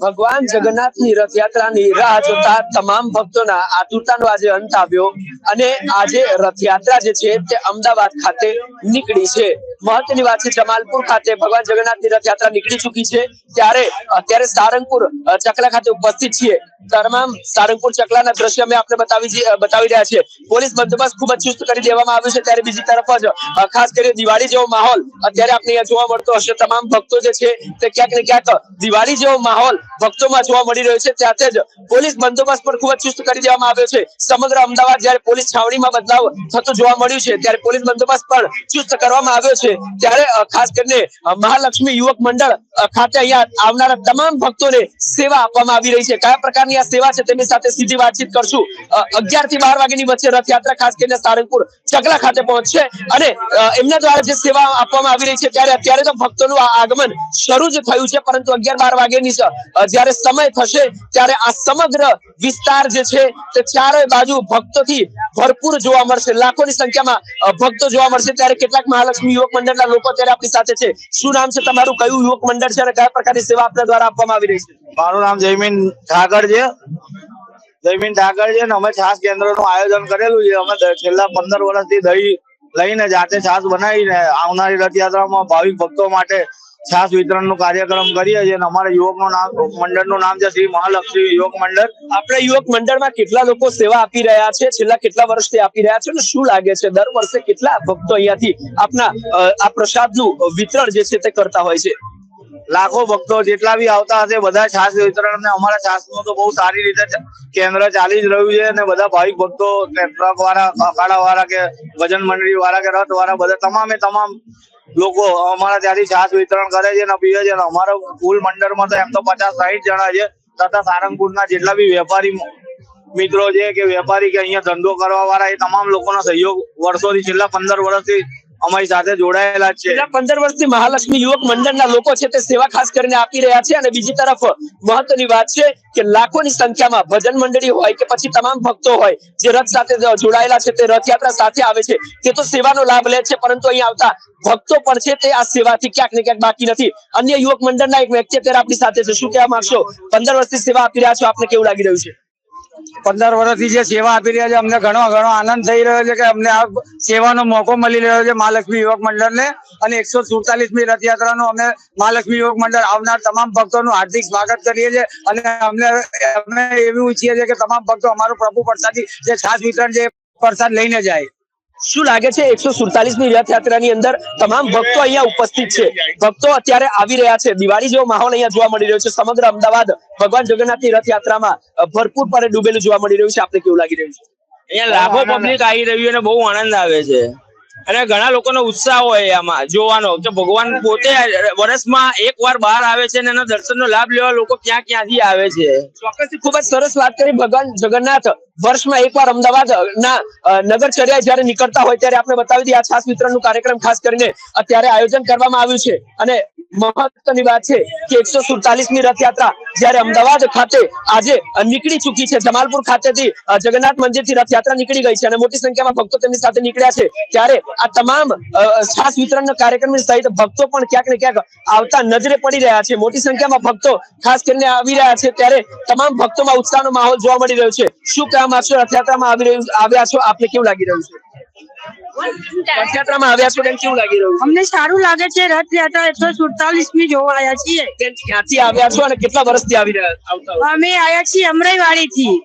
ભગવાન જગન્નાથની રથયાત્રાની રાહ જોતા તમામ ભક્તોના આતુરતાનો આજે અંત આવ્યો અને આજે રથયાત્રા જે છે તે અમદાવાદ ખાતે નીકળી છે। મહત્વની વાત છે, જમાલપુર ખાતે ભગવાન જગન્નાથની રથયાત્રા નીકળી ચૂકી છે, ત્યારે અત્યારે સારંગપુર ચકલા ખાતે ઉપસ્થિત છીએ। તમામ સારંગપુર ચકલાના દ્રશ્ય અમે આપને બતાવી રહ્યા છીએ। પોલીસ બંદોબસ્ત ખૂબ જ ચુસ્ત કરી દેવામાં આવ્યો છે, ત્યારે બીજી તરફ જ ખાસ કરી દિવાળી જેવો માહોલ અત્યારે આપણે અહીંયા જોવા મળતો હશે। તમામ ભક્તો જે છે તે ક્યાંક ને ક્યાંક દિવાળી જેવો માહોલ ભક્તોમાં જોવા મળી રહ્યો છે, ત્યાંથી જ પોલીસ બંદોબસ્ત પણ ખૂબ જ ચુસ્ત કરી દેવામાં આવ્યો છે। સમગ્ર અમદાવાદ જ્યારે પોલીસ છાવણીમાં બદલાવ થતો જોવા મળ્યું છે, ત્યારે પોલીસ બંદોબસ્ત પણ ચુસ્ત કરવામાં આવ્યો છે। ત્યારે ખાસ કરીને મહાલક્ષ્મી યુવક મંડળ ખાતે અહીંયા આવનારા તમામ ભક્તોને સેવા આપવામાં આવી રહી છે। કયા પ્રકારની આ સેવા છે તેની સાથે સીધી વાતચીત કરશું। 11 થી 12 વાગ્યાની વચ્ચે રથયાત્રા ખાસ કરીને સારંગપુર ચકલા ખાતે પહોંચશે અને એમના દ્વારા જે સેવા આપવામાં આવી રહી છે, ત્યારે અત્યારે તો ભક્તોનું આગમન શરૂ જ થયું છે, પરંતુ 11-12 વાગ્યાની જ્યારે સમય થશે ત્યારે આ સમગ્ર વિસ્તાર જે છે તે ચારે બાજુ ભક્તોથી ભરપૂર જોવા મળશે। લાખોની સંખ્યામાં ભક્તો જોવા મળશે। ત્યારે કેટલાક મહાલક્ષ્મી યુવક મંડળના લોકો ત્યારે આપણી સાથે છે। શું નામ છે તમારું, કયું યુવક મંડળ છે અને કયા પ્રકારની સેવા આપના દ્વારા આપવામાં આવી રહી છે? મારું નામ જયમીન ઠાકર છે અને અમે છાસ કેન્દ્રનું આયોજન કરેલું છે। અમે છેલ્લા 15 વર્ષથી દહીં લઈને જાતે છાસ બનાવીને આવનારી રથયાત્રામાં ભાવિક ભક્તો માટે છાસ વિતરણનું કાર્યક્રમ કરીએ છીએ। અને અમારા મંડળનું નામ છે શ્રી મહાલક્ષ્મી યુવક મંડળ। આપણે યુવક મંડળમાં કેટલા લોકો સેવા આપી રહ્યા છે, છેલ્લા કેટલા વર્ષથી આપી રહ્યા છે અને શું લાગે છે દર વર્ષે કેટલા ભક્તો અહીંયાથી આપના આ પ્રસાદનું વિતરણ જે છે તે કરતા હોય છે? લાખો ભક્તો જેટલા બી આવતા હશે બધા છાસ વિતરણ ને અમારા છાસનું તો બહુ સારી રીતે કેન્દ્ર ચાલી જ રહ્યું છે। અને બધા ભાવિક ભક્તો ટ્રક વાળા, અખાડા વાળા કે ભજન મંડળી વાળા કે રથ વાળા બધા તમામ લોકો અમારા ત્યાંથી છાસ વિતરણ કરે છે અને પીવે છે। અમારા કુલ મંડળમાં તો એમ તો 50-60 જણા છે, તથા સારંગપુરના જેટલા બી વેપારી મિત્રો છે કે વેપારી કે અહીંયા ધંધો કરવા વાળા એ તમામ લોકોનો સહયોગ વર્ષોથી છેલ્લા 15 વર્ષથી અમારી સાથે જોડાયેલા છે। 15 વર્ષથી મહાલક્ષ્મી યુવક મંડળના લોકો છે તે સેવા ખાસ કરીને આપી રહ્યા છે। અને બીજી તરફ મહત્વની વાત છે કે લાખોની સંખ્યામાં ભજન મંડળી હોય કે પછી તમામ ભક્તો હોય જે રથ સાથે જોડાયેલા છે, તે રથયાત્રા સાથે આવે છે, તે તો સેવાનો લાભ લે છે, પરંતુ અહીં આવતા ભક્તો પણ છે તે આ સેવાથી ક્યાંક ને ક્યાંક બાકી નથી। અન્ય યુવક મંડળના એક વ્યક્તિ અત્યારે આપણી સાથે છે, શું કહેવા માંગશો? 15 વર્ષથી સેવા આપી રહ્યા છો, આપને કેવું લાગી રહ્યું છે? 15 વર્ષથી જે સેવા આપી રહ્યા છે અમને ઘણો આનંદ થઈ રહ્યો છે કે અમને આ સેવાનો મોકો મળી રહ્યો છે મહાલક્ષ્મી યુવક મંડળને। અને 147મી રથયાત્રાનો અમે મહાલક્ષ્મી યુવક મંડળ આવનાર તમામ ભક્તોનું હાર્દિક સ્વાગત કરીએ છીએ। અને અમે એવું ઈચ્છીએ છીએ કે તમામ ભક્તો અમારો પ્રભુ પ્રસાદી જે છાસ વિતરણ છે પ્રસાદ લઈને જાય। શું લાગે છે 147મી રથયાત્રાની અંદર તમામ ભક્તો અહીંયા ઉપસ્થિત છે, ભક્તો અત્યારે આવી રહ્યા છે, દિવાળી જેવો માહોલ અહીંયા જોવા મળી રહ્યો છે, સમગ્ર અમદાવાદ ભગવાન જગન્નાથની રથયાત્રામાં ભરપૂર પણે ડૂબેલું જોવા મળી રહ્યું છે, આપને કેવું લાગી રહ્યું છે? અહીંયા લાખો પબ્લિક આવી રહ્યું અને બહુ આનંદ આવે છે અને ઘણા લોકોનો ઉત્સાહ હોય આમાં જોવાનો કે ભગવાન પોતે વર્ષમાં એકવાર બહાર આવે છે અને એના દર્શનનો લાભ લેવા લોકો ક્યાંથી આવે છે। ચોક્કસથી ખૂબ જ સરસ વાત કરી। ભગવાન જગન્નાથ વર્ષમાં એકવાર અમદાવાદ ના નગરચર્યા જયારે નીકળતા હોય ત્યારે આપણે બતાવી દઈએ આ છાસ વિતરણનું કાર્યક્રમ ખાસ કરીને અત્યારે આયોજન કરવામાં આવ્યું છે। અને મહત્વની વાત છે કે 147મી રથયાત્રા જયારે અમદાવાદ ખાતે આજે નીકળી ચૂકી છે, જમાલપુર ખાતેથી જગન્નાથ મંદિરથી રથયાત્રા નીકળી ગઈ છે અને મોટી સંખ્યામાં ભક્તો તેમની સાથે નીકળ્યા છે, ત્યારે આ તમામ છાસ વિતરણના કાર્યક્રમ સહિત ભક્તો પણ ક્યાંક ને ક્યાંક આવતા નજરે પડી રહ્યા છે। મોટી સંખ્યામાં ભક્તો ખાસ કરીને આવી રહ્યા છે, ત્યારે તમામ ભક્તોમાં ઉત્સાહનો માહોલ જોવા મળી રહ્યો છે। શું કહેવા માંગશો? રથયાત્રામાં આવ્યા છો, આપને કેવું લાગી રહ્યું છે? રથયાત્રામાં આવ્યા છો, કેવું લાગી રહ્યું છે? અમને સારું લાગે છે। રથયાત્રા 147મી જોવા આવ્યા છીએ। ક્યાંથી આવ્યા છો અને કેટલા વર્ષથી આવી રહ્યા? અમે આવ્યા છીએ અમરાઈવાડી થી।